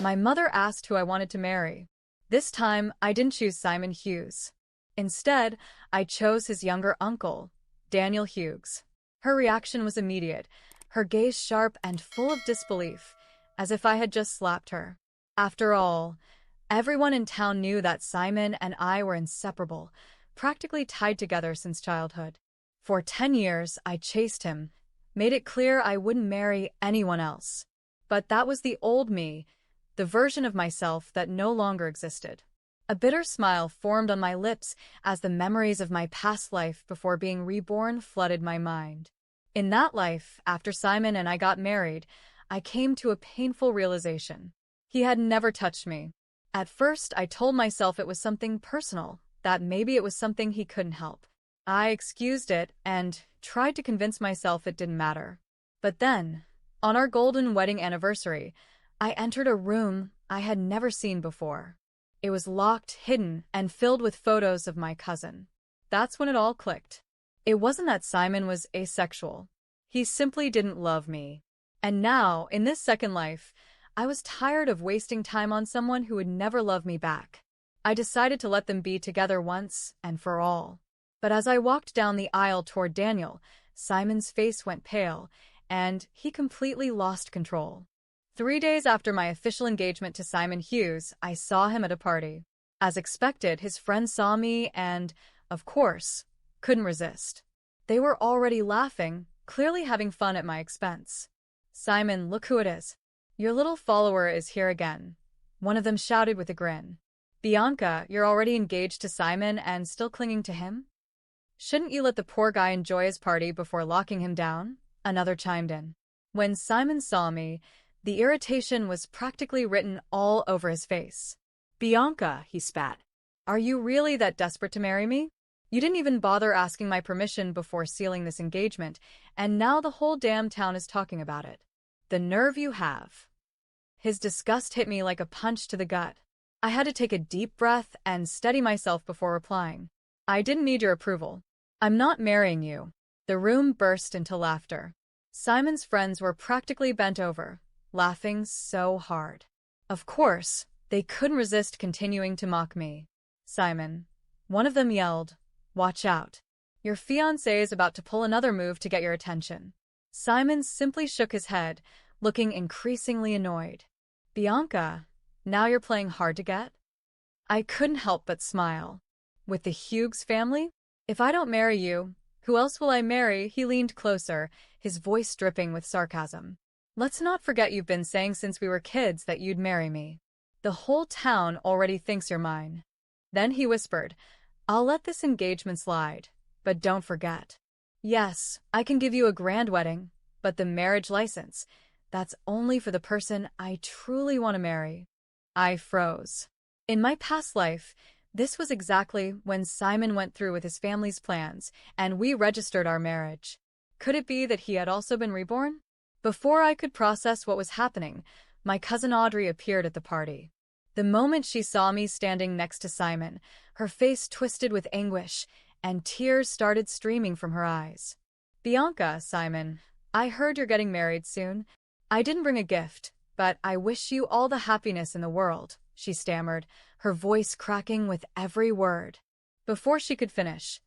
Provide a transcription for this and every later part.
My mother asked who I wanted to marry. This time, I didn't choose Simon Hughes. Instead, I chose his younger uncle, Daniel Hughes. Her reaction was immediate, her gaze sharp and full of disbelief, as if I had just slapped her. After all, everyone in town knew that Simon and I were inseparable, practically tied together since childhood. For 10 years, I chased him, made it clear I wouldn't marry anyone else. But that was the old me, the version of myself that no longer existed. A bitter smile formed on my lips as the memories of my past life before being reborn flooded my mind. In that life, after Simon and I got married, I came to a painful realization. He had never touched me. At first, I told myself it was something personal, that maybe it was something he couldn't help. I excused it and tried to convince myself it didn't matter. But then, on our golden wedding anniversary, I entered a room I had never seen before. It was locked, hidden, and filled with photos of my cousin. That's when it all clicked. It wasn't that Simon was asexual. He simply didn't love me. And now, in this second life, I was tired of wasting time on someone who would never love me back. I decided to let them be together once and for all. But as I walked down the aisle toward Daniel, Simon's face went pale, and he completely lost control. 3 days after my official engagement to Simon Hughes, I saw him at a party. As expected, his friends saw me and, of course, couldn't resist. They were already laughing, clearly having fun at my expense. "Simon, look who it is. Your little follower is here again," one of them shouted with a grin. "Bianca, you're already engaged to Simon and still clinging to him? Shouldn't you let the poor guy enjoy his party before locking him down?" Another chimed in. When Simon saw me, the irritation was practically written all over his face. "Bianca," he spat, "are you really that desperate to marry me? You didn't even bother asking my permission before sealing this engagement, and now the whole damn town is talking about it. The nerve you have." His disgust hit me like a punch to the gut. I had to take a deep breath and steady myself before replying. "I didn't need your approval. I'm not marrying you." The room burst into laughter. Simon's friends were practically bent over, laughing so hard. Of course, they couldn't resist continuing to mock me. "Simon," one of them yelled, "watch out. Your fiancé is about to pull another move to get your attention." Simon simply shook his head, looking increasingly annoyed. "Bianca, now you're playing hard to get?" I couldn't help but smile. "With the Hughes family? If I don't marry you, who else will I marry?" He leaned closer, his voice dripping with sarcasm. "Let's not forget you've been saying since we were kids that you'd marry me. The whole town already thinks you're mine." Then he whispered, "I'll let this engagement slide, but don't forget. Yes, I can give you a grand wedding, but the marriage license, that's only for the person I truly want to marry." I froze. In my past life, this was exactly when Simon went through with his family's plans, and we registered our marriage. Could it be that he had also been reborn? Before I could process what was happening, my cousin Audrey appeared at the party. The moment she saw me standing next to Simon, her face twisted with anguish, and tears started streaming from her eyes. "Bianca, Simon, I heard you're getting married soon. I didn't bring a gift, but I wish you all the happiness in the world," she stammered, her voice cracking with every word. Before she could finish,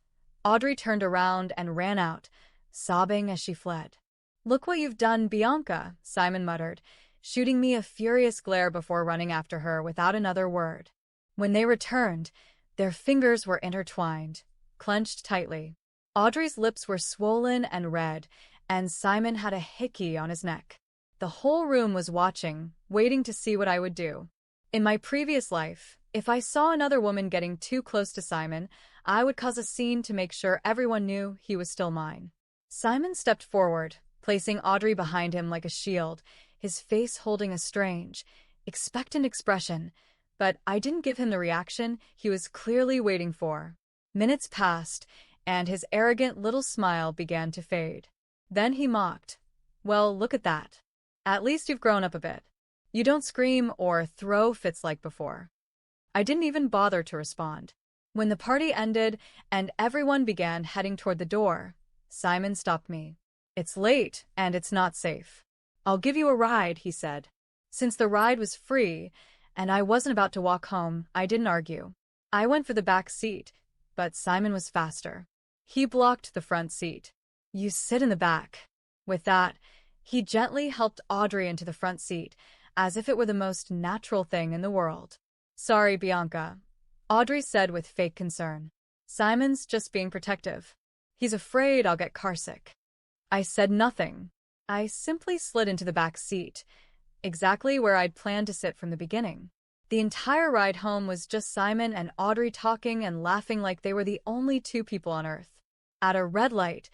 Audrey turned around and ran out, sobbing as she fled. "Look what you've done, Bianca," Simon muttered, shooting me a furious glare before running after her without another word. When they returned, their fingers were intertwined, clenched tightly. Audrey's lips were swollen and red, and Simon had a hickey on his neck. The whole room was watching, waiting to see what I would do. In my previous life, if I saw another woman getting too close to Simon, I would cause a scene to make sure everyone knew he was still mine. Simon stepped forward, placing Audrey behind him like a shield, his face holding a strange, expectant expression, but I didn't give him the reaction he was clearly waiting for. Minutes passed, and his arrogant little smile began to fade. Then he mocked. "Well, look at that. At least you've grown up a bit. You don't scream or throw fits like before." I didn't even bother to respond. When the party ended and everyone began heading toward the door, Simon stopped me. "It's late, and it's not safe. I'll give you a ride," he said. Since the ride was free, and I wasn't about to walk home, I didn't argue. I went for the back seat, but Simon was faster. He blocked the front seat. "You sit in the back." With that, he gently helped Audrey into the front seat, as if it were the most natural thing in the world. "Sorry, Bianca," Audrey said with fake concern. "Simon's just being protective. He's afraid I'll get carsick." I said nothing. I simply slid into the back seat, exactly where I'd planned to sit from the beginning. The entire ride home was just Simon and Audrey talking and laughing like they were the only two people on Earth. At a red light,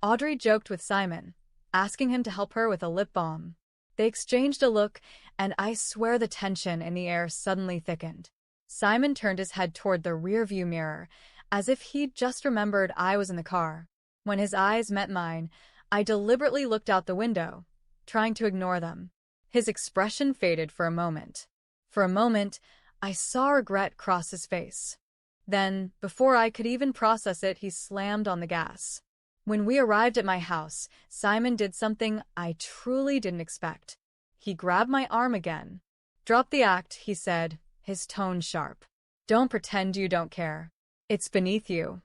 Audrey joked with Simon, asking him to help her with a lip balm. They exchanged a look, and I swear the tension in the air suddenly thickened. Simon turned his head toward the rearview mirror, as if he'd just remembered I was in the car. When his eyes met mine, I deliberately looked out the window, trying to ignore them. His expression faded for a moment. For a moment, I saw regret cross his face. Then, before I could even process it, he slammed on the gas. When we arrived at my house, Simon did something I truly didn't expect. He grabbed my arm again. "Drop the act," he said, his tone sharp. "Don't pretend you don't care. It's beneath you."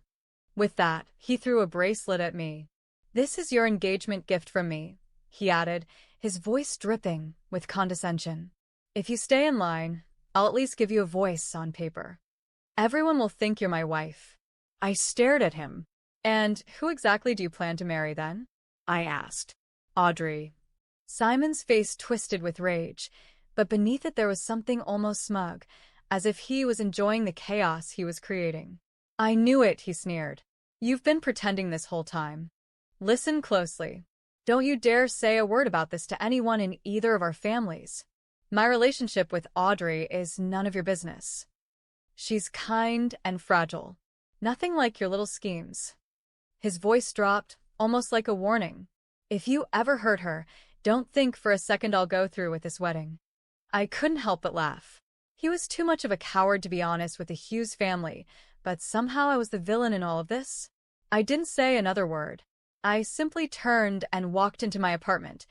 With that, he threw a bracelet at me. "This is your engagement gift from me," he added, his voice dripping with condescension. "If you stay in line, I'll at least give you a voice on paper. Everyone will think you're my wife." I stared at him. "And who exactly do you plan to marry then?" I asked. "Audrey." Simon's face twisted with rage, but beneath it there was something almost smug, as if he was enjoying the chaos he was creating. "I knew it," he sneered. "You've been pretending this whole time. Listen closely. Don't you dare say a word about this to anyone in either of our families. My relationship with Audrey is none of your business. She's kind and fragile. Nothing like your little schemes." His voice dropped, almost like a warning. "If you ever hurt her, don't think for a second I'll go through with this wedding." I couldn't help but laugh. He was too much of a coward to be honest with the Hughes family, but somehow I was the villain in all of this. I didn't say another word. I simply turned and walked into my apartment,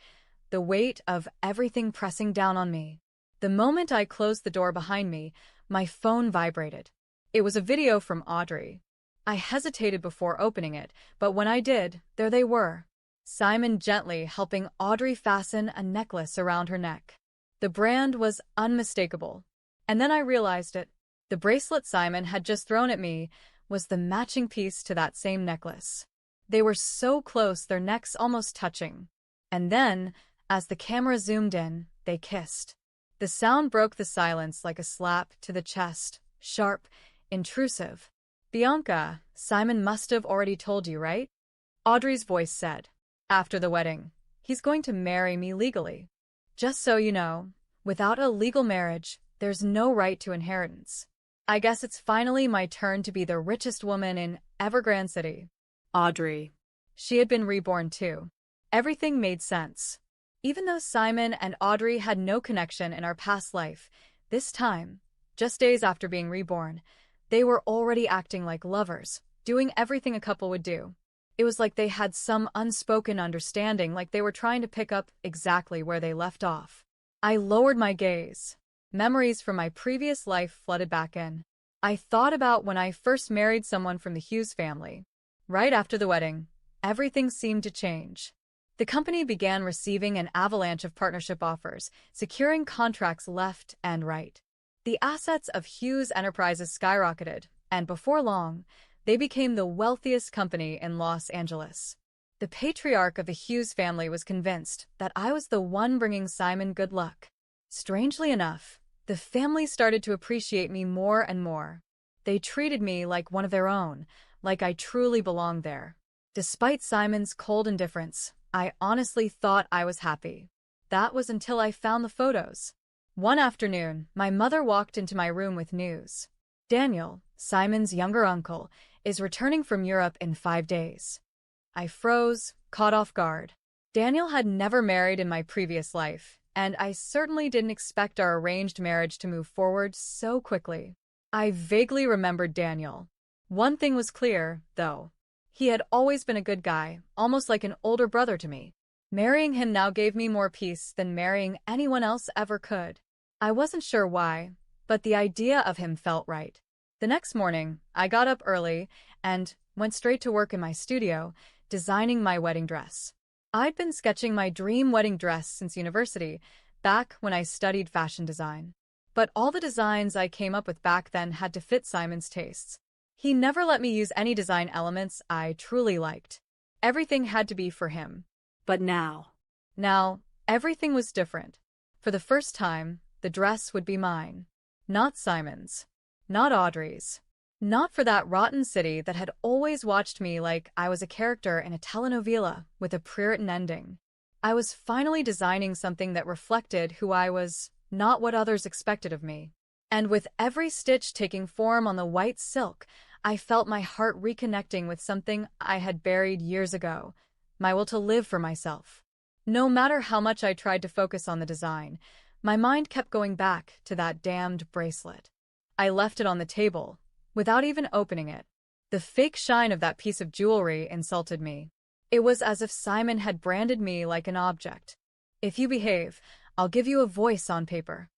the weight of everything pressing down on me. The moment I closed the door behind me, my phone vibrated. It was a video from Audrey. I hesitated before opening it, but when I did, there they were. Simon gently helping Audrey fasten a necklace around her neck. The brand was unmistakable. And then I realized it. The bracelet Simon had just thrown at me was the matching piece to that same necklace. They were so close, their necks almost touching. And then, as the camera zoomed in, they kissed. The sound broke the silence like a slap to the chest, sharp, intrusive. "Bianca, Simon must have already told you, right?" Audrey's voice said. "After the wedding, he's going to marry me legally. Just so you know, without a legal marriage, there's no right to inheritance. I guess it's finally my turn to be the richest woman in Evergrande City." Audrey. She had been reborn too. Everything made sense. Even though Simon and Audrey had no connection in our past life, this time, just days after being reborn, they were already acting like lovers, doing everything a couple would do. It was like they had some unspoken understanding, like they were trying to pick up exactly where they left off. I lowered my gaze. Memories from my previous life flooded back in. I thought about when I first married someone from the Hughes family. Right after the wedding, everything seemed to change. The company began receiving an avalanche of partnership offers, securing contracts left and right. The assets of Hughes Enterprises skyrocketed, and before long, they became the wealthiest company in Los Angeles. The patriarch of the Hughes family was convinced that I was the one bringing Simon good luck. Strangely enough, the family started to appreciate me more and more. They treated me like one of their own, like I truly belonged there. Despite Simon's cold indifference, I honestly thought I was happy. That was until I found the photos. One afternoon, my mother walked into my room with news. "Daniel, Simon's younger uncle, is returning from Europe in 5 days." I froze, caught off guard. Daniel had never married in my previous life, and I certainly didn't expect our arranged marriage to move forward so quickly. I vaguely remembered Daniel. One thing was clear, though. He had always been a good guy, almost like an older brother to me. Marrying him now gave me more peace than marrying anyone else ever could. I wasn't sure why, but the idea of him felt right. The next morning, I got up early and went straight to work in my studio, designing my wedding dress. I'd been sketching my dream wedding dress since university, back when I studied fashion design. But all the designs I came up with back then had to fit Simon's tastes. He never let me use any design elements I truly liked. Everything had to be for him. But now, everything was different. For the first time, the dress would be mine. Not Simon's. Not Audrey's. Not for that rotten city that had always watched me like I was a character in a telenovela with a pre-written ending. I was finally designing something that reflected who I was, not what others expected of me. And with every stitch taking form on the white silk, I felt my heart reconnecting with something I had buried years ago, my will to live for myself. No matter how much I tried to focus on the design, my mind kept going back to that damned bracelet. I left it on the table, without even opening it. The fake shine of that piece of jewelry insulted me. It was as if Simon had branded me like an object. If you behave, I'll give you a voice on paper.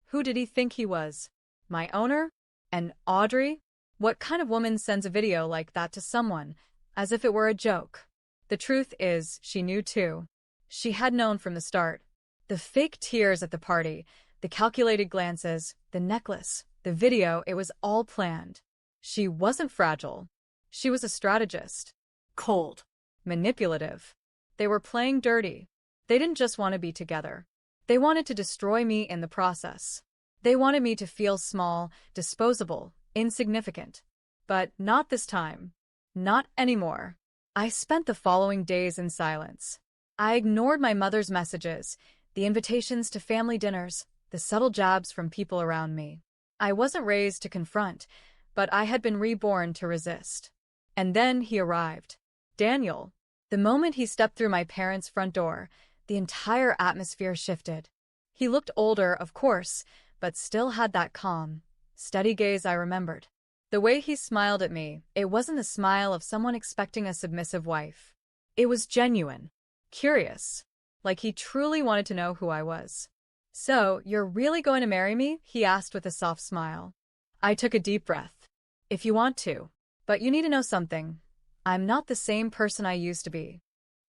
Who did he think he was? My owner? And Audrey? What kind of woman sends a video like that to someone, as if it were a joke? The truth is, she knew too. She had known from the start. The fake tears at the party, the calculated glances, the necklace, the video, it was all planned. She wasn't fragile. She was a strategist. Cold. Manipulative. They were playing dirty. They didn't just want to be together. They wanted to destroy me in the process. They wanted me to feel small, disposable, insignificant. But not this time. Not anymore. I spent the following days in silence. I ignored my mother's messages, the invitations to family dinners, the subtle jabs from people around me. I wasn't raised to confront, but I had been reborn to resist. And then he arrived. Daniel. The moment he stepped through my parents' front door, the entire atmosphere shifted. He looked older, of course, but still had that calm, steady gaze I remembered. The way he smiled at me, it wasn't the smile of someone expecting a submissive wife. It was genuine, curious, like he truly wanted to know who I was. "So, you're really going to marry me?" he asked with a soft smile. I took a deep breath. "If you want to. But you need to know something. I'm not the same person I used to be."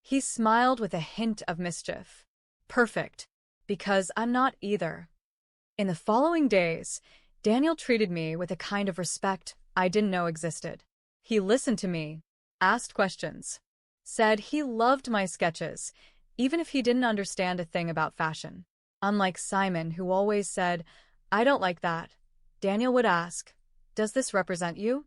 He smiled with a hint of mischief. "Perfect. Because I'm not either." In the following days, Daniel treated me with a kind of respect I didn't know existed. He listened to me, asked questions, said he loved my sketches, even if he didn't understand a thing about fashion. Unlike Simon, who always said, "I don't like that," Daniel would ask, "Does this represent you?"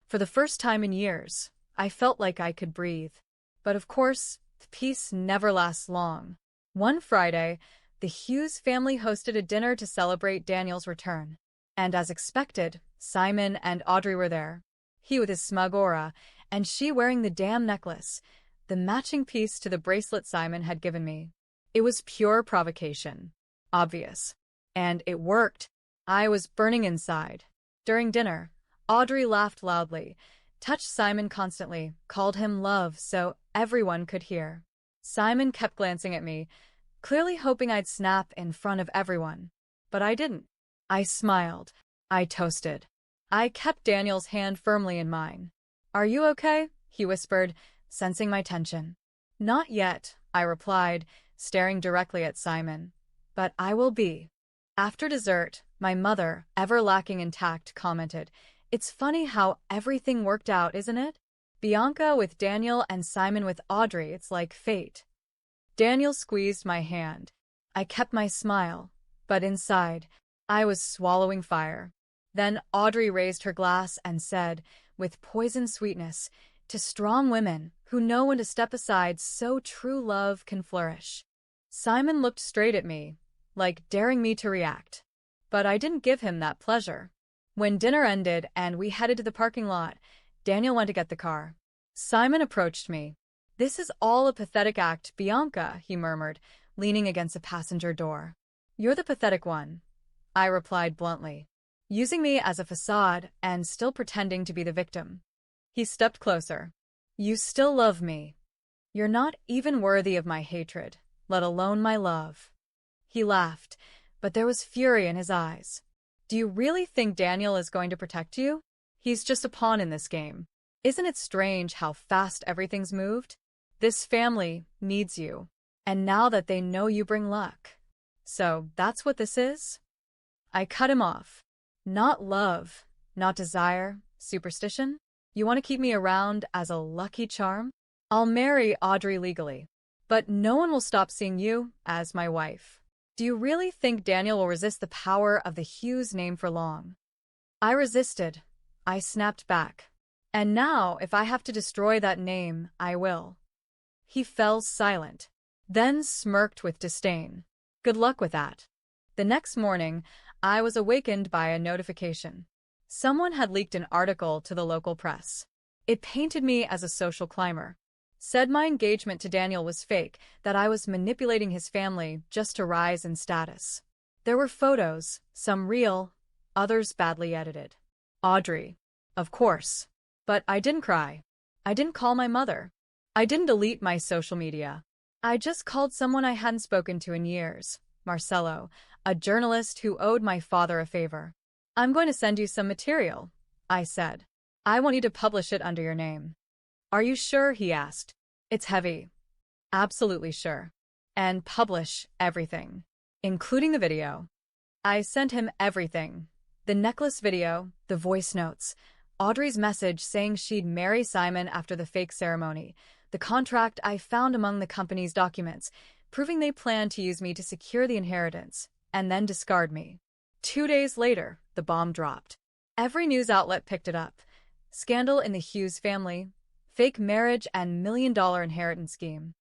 For the first time in years, I felt like I could breathe. But of course, the peace never lasts long. One Friday, the Hughes family hosted a dinner to celebrate Daniel's return. And as expected, Simon and Audrey were there. He with his smug aura, and she wearing the damn necklace, the matching piece to the bracelet Simon had given me. It was pure provocation. Obvious. And it worked. I was burning inside. During dinner, Audrey laughed loudly, touched Simon constantly, called him love so everyone could hear. Simon kept glancing at me, clearly hoping I'd snap in front of everyone. But I didn't. I smiled. I toasted. I kept Daniel's hand firmly in mine. "Are you okay?" he whispered, sensing my tension. "Not yet," I replied, staring directly at Simon. "But I will be." After dessert, my mother, ever lacking in tact, commented, "It's funny how everything worked out, isn't it? Bianca with Daniel and Simon with Audrey, it's like fate." Daniel squeezed my hand. I kept my smile, but inside, I was swallowing fire. Then Audrey raised her glass and said, with poison sweetness, "To strong women who know when to step aside so true love can flourish." Simon looked straight at me, like daring me to react. But I didn't give him that pleasure. When dinner ended and we headed to the parking lot, Daniel went to get the car. Simon approached me. "This is all a pathetic act, Bianca," he murmured, leaning against a passenger door. "You're the pathetic one," I replied bluntly, "using me as a facade and still pretending to be the victim." He stepped closer. "You still love me. You're not even worthy of my hatred, let alone my love. He laughed, but there was fury in his eyes. Do you really think Daniel is going to protect you? He's just a pawn in this game. Isn't it strange how fast everything's moved? This family needs you, and now that they know you bring luck. So that's what this is? I cut him off. Not love, not desire, superstition. You want to keep me around as a lucky charm? I'll marry Audrey legally, but no one will stop seeing you as my wife. Do you really think Daniel will resist the power of the Hughes name for long? I resisted. I snapped back. And now, if I have to destroy that name, I will. He fell silent, then smirked with disdain. Good luck with that. The next morning, I was awakened by a notification. Someone had leaked an article to the local press. It painted me as a social climber. Said my engagement to Daniel was fake, that I was manipulating his family just to rise in status. There were photos, some real, others badly edited. Audrey. Of course. But I didn't cry. I didn't call my mother. I didn't delete my social media. I just called someone I hadn't spoken to in years, Marcelo, a journalist who owed my father a favor. I'm going to send you some material, I said. I want you to publish it under your name. Are you sure? He asked. It's heavy. Absolutely sure. And publish everything, including the video. I sent him everything. The necklace video, the voice notes, Audrey's message saying she'd marry Simon after the fake ceremony, the contract I found among the company's documents, proving they planned to use me to secure the inheritance, and then discard me. 2 days later, the bomb dropped. Every news outlet picked it up. Scandal in the Hughes family, fake marriage and million-dollar inheritance scheme.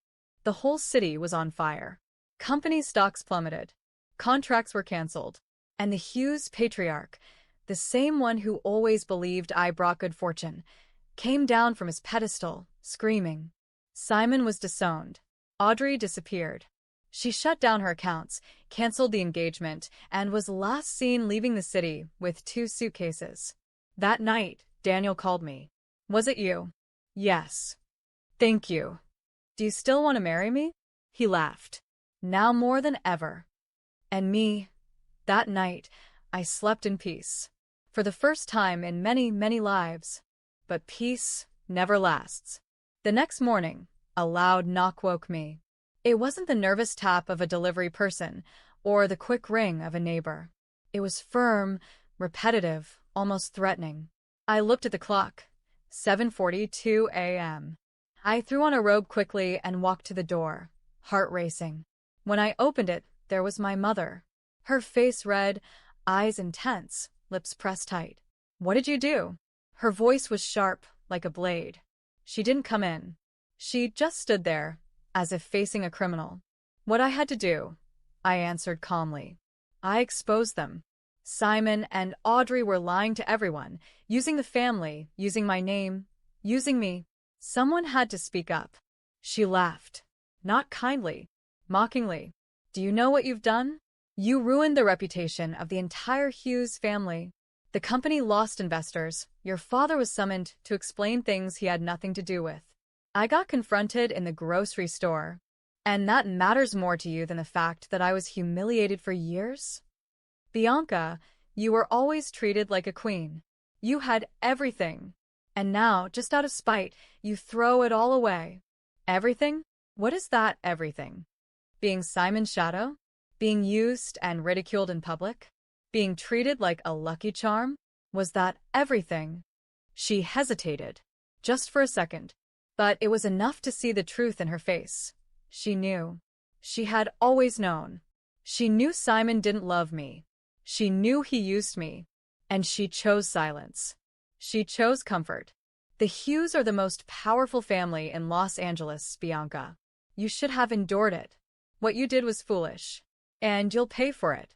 The whole city was on fire. Company stocks plummeted. Contracts were canceled. And the Hughes patriarch, the same one who always believed I brought good fortune, came down from his pedestal, screaming. Simon was disowned. Audrey disappeared. She shut down her accounts, canceled the engagement, and was last seen leaving the city with 2 suitcases. That night, Daniel called me. Was it you? Yes. Thank you. Do you still want to marry me? He laughed. Now more than ever. And me. That night, I slept in peace. For the first time in many, many lives. But peace never lasts. The next morning, a loud knock woke me. It wasn't the nervous tap of a delivery person or the quick ring of a neighbor. It was firm, repetitive, almost threatening. I looked at the clock. 7:42 a.m. I threw on a robe quickly and walked to the door, heart racing. When I opened it, there was my mother. Her face red, eyes intense, lips pressed tight. What did you do? Her voice was sharp, like a blade. She didn't come in. She just stood there, as if facing a criminal. What I had to do, I answered calmly. I exposed them. Simon and Audrey were lying to everyone, using the family, using my name, using me. Someone had to speak up. She laughed. Not kindly, mockingly. Do you know what you've done? You ruined the reputation of the entire Hughes family. The company lost investors. Your father was summoned to explain things he had nothing to do with. I got confronted in the grocery store. And that matters more to you than the fact that I was humiliated for years? Bianca, you were always treated like a queen. You had everything. And now, just out of spite, you throw it all away. Everything? What is that everything? Being Simon's shadow? Being used and ridiculed in public? Being treated like a lucky charm? Was that everything? She hesitated, just for a second, but it was enough to see the truth in her face. She knew. She had always known. She knew Simon didn't love me. She knew he used me. And she chose silence. She chose comfort. The Hughes are the most powerful family in Los Angeles, Bianca. You should have endured it. What you did was foolish. And you'll pay for it.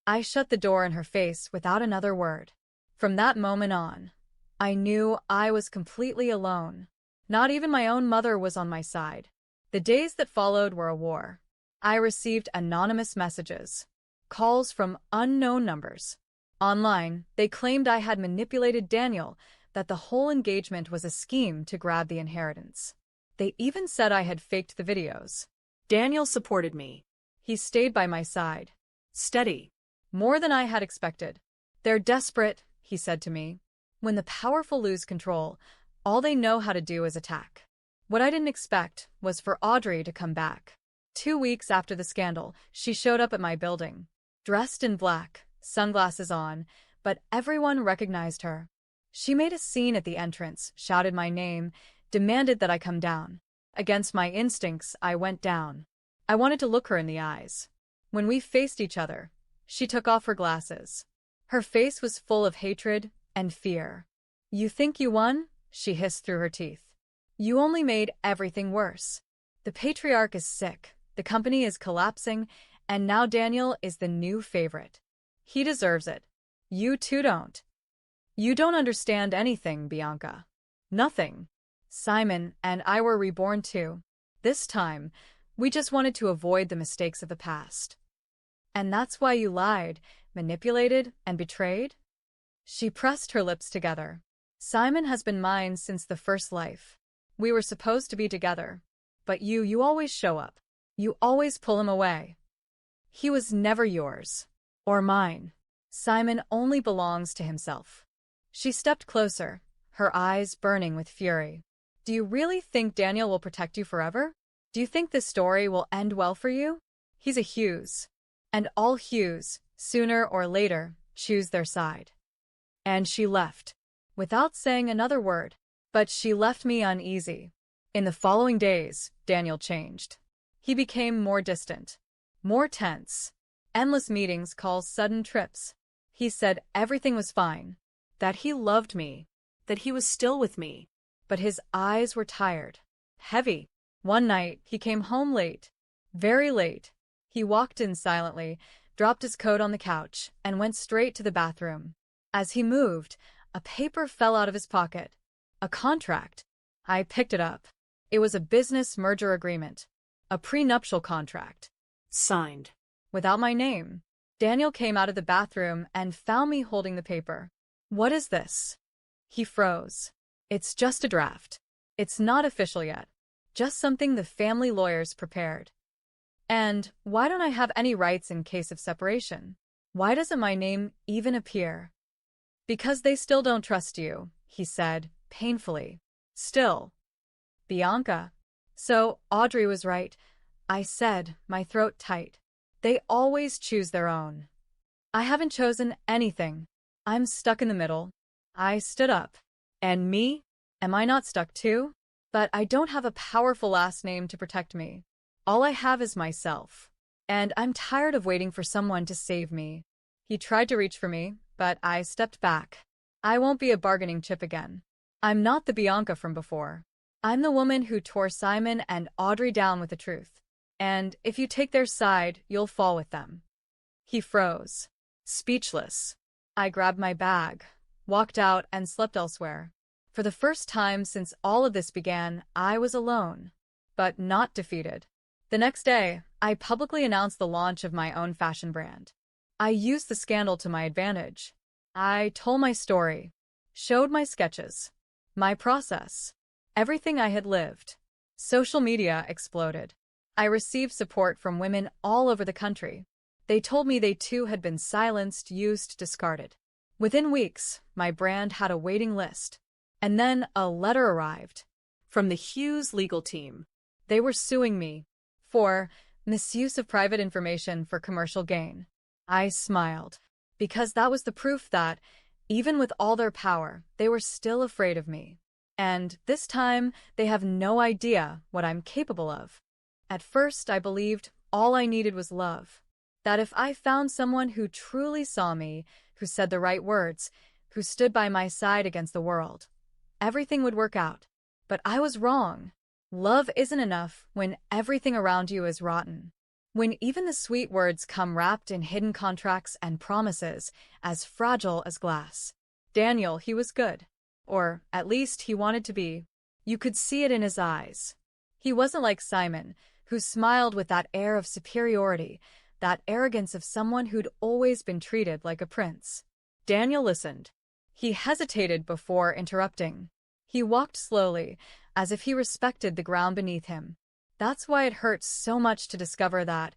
I shut the door in her face without another word. From that moment on, I knew I was completely alone. Not even my own mother was on my side. The days that followed were a war. I received anonymous messages, calls from unknown numbers. Online, they claimed I had manipulated Daniel, that the whole engagement was a scheme to grab the inheritance. They even said I had faked the videos. Daniel supported me. He stayed by my side. Steady. More than I had expected. They're desperate, he said to me. When the powerful lose control, all they know how to do is attack. What I didn't expect was for Audrey to come back. 2 weeks after the scandal, she showed up at my building. Dressed in black, sunglasses on, but everyone recognized her. She made a scene at the entrance, shouted my name, demanded that I come down. Against my instincts, I went down. I wanted to look her in the eyes. When we faced each other, she took off her glasses. Her face was full of hatred and fear. "You think you won?" she hissed through her teeth. "You only made everything worse. The patriarch is sick, the company is collapsing, and now Daniel is the new favorite. He deserves it. You too don't. You don't understand anything, Bianca. Nothing. Simon and I were reborn too. This time, we just wanted to avoid the mistakes of the past. And that's why you lied, manipulated, and betrayed?" She pressed her lips together. "Simon has been mine since the first life. We were supposed to be together. But you always show up. You always pull him away. He was never yours. Or mine. Simon only belongs to himself." She stepped closer, her eyes burning with fury. "Do you really think Daniel will protect you forever? Do you think this story will end well for you? He's a Hughes. And all Hughes, sooner or later, choose their side." And she left, without saying another word. But she left me uneasy. In the following days, Daniel changed. He became more distant, more tense. Endless meetings, calls, sudden trips. He said everything was fine, that he loved me, That he was still with me. but his eyes were tired, heavy. One night, he came home late, very late. He walked in silently, dropped his coat on the couch, and went straight to the bathroom. As he moved, a paper fell out of his pocket. A contract. I picked it up. It was a business merger agreement. A prenuptial contract. Signed. Without my name. Daniel came out of the bathroom and found me holding the paper. "What is this?" He froze. "It's just a draft. It's not official yet. Just something the family lawyers prepared." "And why don't I have any rights in case of separation? Why doesn't my name even appear?" "Because they still don't trust you," he said, painfully. "Still." "Bianca." "So, Audrey was right," I said, my throat tight. "They always choose their own. I haven't chosen anything. I'm stuck in the middle." I stood up. "And me? Am I not stuck too? But I don't have a powerful last name to protect me. All I have is myself. And I'm tired of waiting for someone to save me." He tried to reach for me, but I stepped back. I won't be a bargaining chip again. I'm not the Bianca from before. I'm the woman who tore Simon and Audrey down with the truth. And if you take their side, you'll fall with them. He froze. Speechless. I grabbed my bag, walked out, and slept elsewhere. For the first time since all of this began, I was alone, but not defeated. The next day, I publicly announced the launch of my own fashion brand. I used the scandal to my advantage. I told my story, showed my sketches, my process, everything I had lived. Social media exploded. I received support from women all over the country. They told me they too had been silenced, used, discarded. Within weeks, my brand had a waiting list. And then a letter arrived. From the Hughes legal team. They were suing me for misuse of private information for commercial gain. I smiled, because that was the proof that, even with all their power, they were still afraid of me. And this time, they have no idea what I'm capable of. At first, I believed all I needed was love. That if I found someone who truly saw me, who said the right words, who stood by my side against the world, everything would work out. But I was wrong. Love isn't enough when everything around you is rotten. When even the sweet words come wrapped in hidden contracts and promises, as fragile as glass. Daniel, he was good. Or, at least, he wanted to be. You could see it in his eyes. He wasn't like Simon, who smiled with that air of superiority, that arrogance of someone who'd always been treated like a prince. Daniel listened. He hesitated before interrupting. He walked slowly, as if he respected the ground beneath him. That's why it hurts so much to discover that,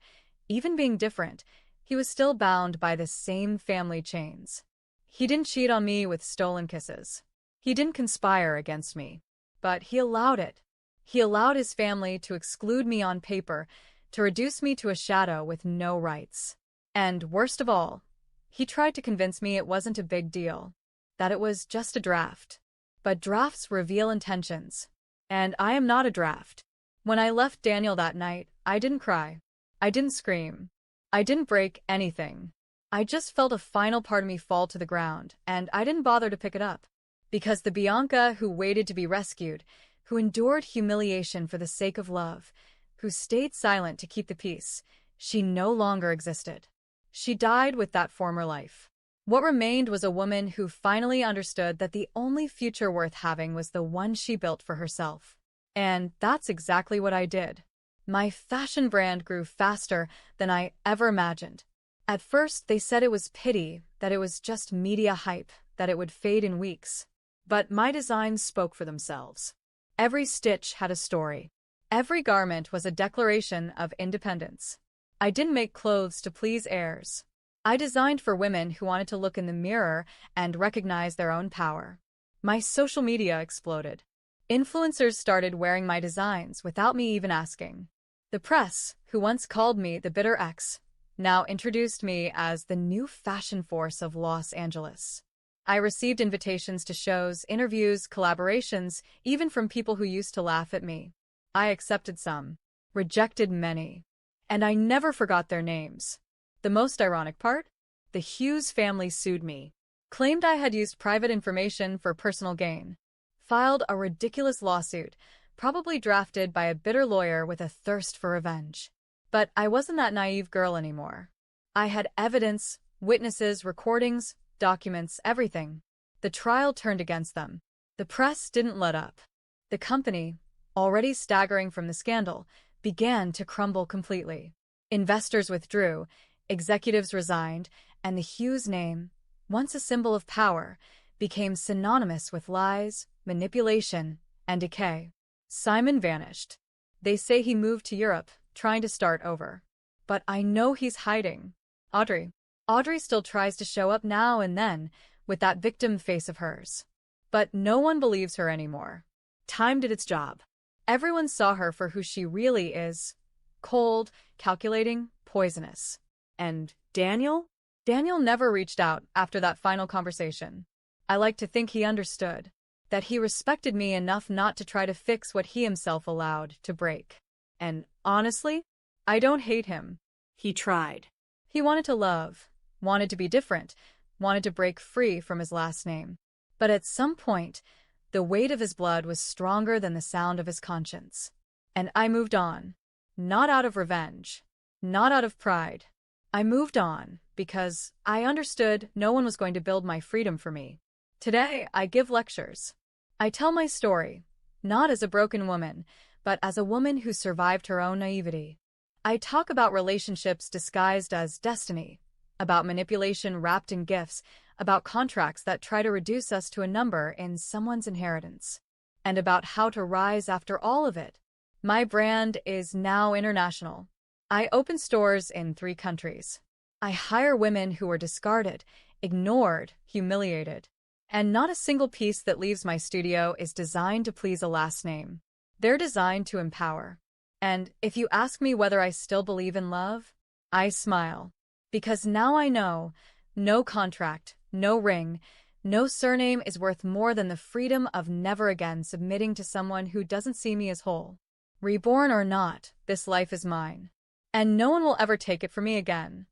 even being different, he was still bound by the same family chains. He didn't cheat on me with stolen kisses. He didn't conspire against me. But he allowed it. He allowed his family to exclude me on paper, to reduce me to a shadow with no rights. And worst of all, he tried to convince me it wasn't a big deal, that it was just a draft. But drafts reveal intentions. And I am not a draft. When I left Daniel that night, I didn't cry. I didn't scream. I didn't break anything. I just felt a final part of me fall to the ground, and I didn't bother to pick it up. Because the Bianca who waited to be rescued, who endured humiliation for the sake of love, who stayed silent to keep the peace, she no longer existed. She died with that former life. What remained was a woman who finally understood that the only future worth having was the one she built for herself. And that's exactly what I did. My fashion brand grew faster than I ever imagined. At first, they said it was pity, that it was just media hype, that it would fade in weeks. But my designs spoke for themselves. Every stitch had a story. Every garment was a declaration of independence. I didn't make clothes to please heirs. I designed for women who wanted to look in the mirror and recognize their own power. My social media exploded. Influencers started wearing my designs without me even asking. The press, who once called me the bitter ex, now introduced me as the new fashion force of Los Angeles. I received invitations to shows, interviews, collaborations, even from people who used to laugh at me. I accepted some, rejected many, and I never forgot their names. The most ironic part? The Hughes family sued me, claimed I had used private information for personal gain, filed a ridiculous lawsuit, probably drafted by a bitter lawyer with a thirst for revenge. But I wasn't that naive girl anymore. I had evidence, witnesses, recordings, documents, everything. The trial turned against them. The press didn't let up. The company, already staggering from the scandal, began to crumble completely. Investors withdrew, executives resigned, and the Hughes name, once a symbol of power, became synonymous with lies, manipulation, and decay. Simon vanished. They say he moved to Europe, trying to start over. But I know he's hiding. Audrey still tries to show up now and then, with that victim face of hers. But no one believes her anymore. Time did its job. Everyone saw her for who she really is. Cold, calculating, poisonous. And Daniel? Daniel never reached out after that final conversation. I like to think he understood. That he respected me enough not to try to fix what he himself allowed to break. And honestly, I don't hate him. He tried. He wanted to love, wanted to be different, wanted to break free from his last name. But at some point, the weight of his blood was stronger than the sound of his conscience. And I moved on. Not out of revenge. Not out of pride. I moved on because I understood no one was going to build my freedom for me. Today, I give lectures. I tell my story, not as a broken woman, but as a woman who survived her own naivety. I talk about relationships disguised as destiny, about manipulation wrapped in gifts, about contracts that try to reduce us to a number in someone's inheritance, and about how to rise after all of it. My brand is now international. I open stores in 3 countries. I hire women who were discarded, ignored, humiliated. And not a single piece that leaves my studio is designed to please a last name. They're designed to empower. And if you ask me whether I still believe in love, I smile. Because now I know, no contract, no ring, no surname is worth more than the freedom of never again submitting to someone who doesn't see me as whole. Reborn or not, this life is mine. And no one will ever take it from me again.